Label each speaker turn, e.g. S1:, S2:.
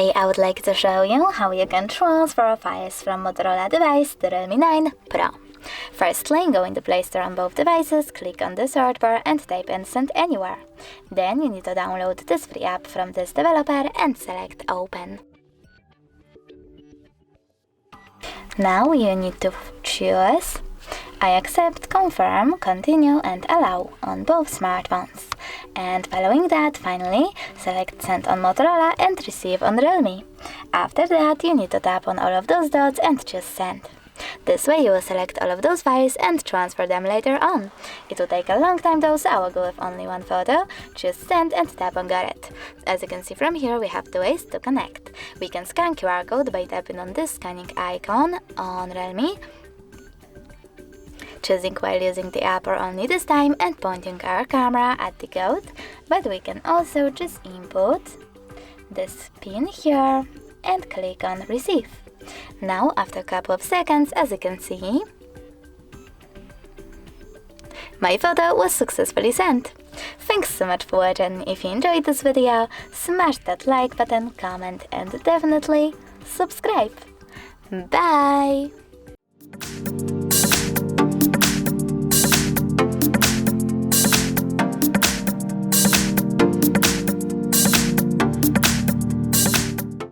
S1: Today I would like to show you how you can transfer files from Motorola device to Realme 9 Pro. Firstly, go into Play Store on both devices, click on the search bar and type in Send Anywhere. Then you need to download this free app from this developer and select Open. Now you need to choose I accept, confirm, continue and allow on both smartphones. And following that, finally, select Send on Motorola and Receive on Realme. After that, you need to tap on all of those dots and choose Send. This way you will select all of those files and transfer them later on. It will take a long time though, so I will go with only one photo, choose Send and tap on Got It. As you can see from here, we have two ways to connect. We can scan QR code by tapping on this scanning icon on Realme, choosing while using the app or only this time and pointing our camera at the code, but we can also just input this pin here and click on Receive. Now after a couple of seconds, as you can see, my photo was successfully sent. Thanks so much for watching. If you enjoyed this video, smash that like button, comment and definitely subscribe. Bye!